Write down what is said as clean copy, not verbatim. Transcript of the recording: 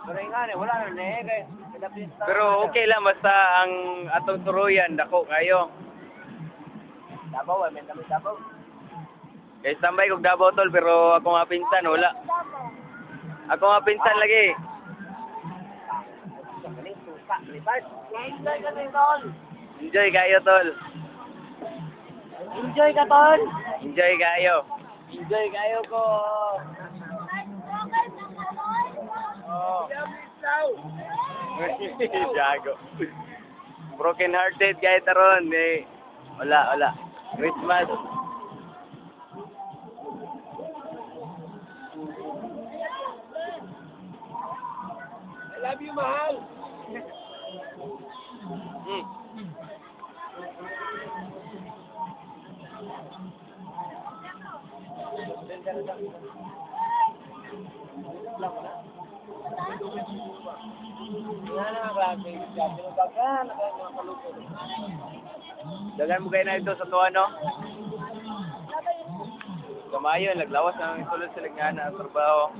Pero nga, wala na kay Pero okay lang basta ang atong turuyan dako kayo. Davao, may dami Davao. Kay tambay kog Davao tol pero ako nga pinsan wala. Ako nga pinsan lagi. Galing suka, lipat. Enjoy ka din, tol. Enjoy kayo tol. Enjoy ka, tol. Enjoy kayo. Enjoy kayo ko. Oh. Jago. Broken hearted kahit taron eh. Wala. Christmas. I love you, mahal. Hmm. Dagan mo kayo na ito sa tuwa, no? Kamayon, naglawas na ang sulod sa lagyan na trabaho.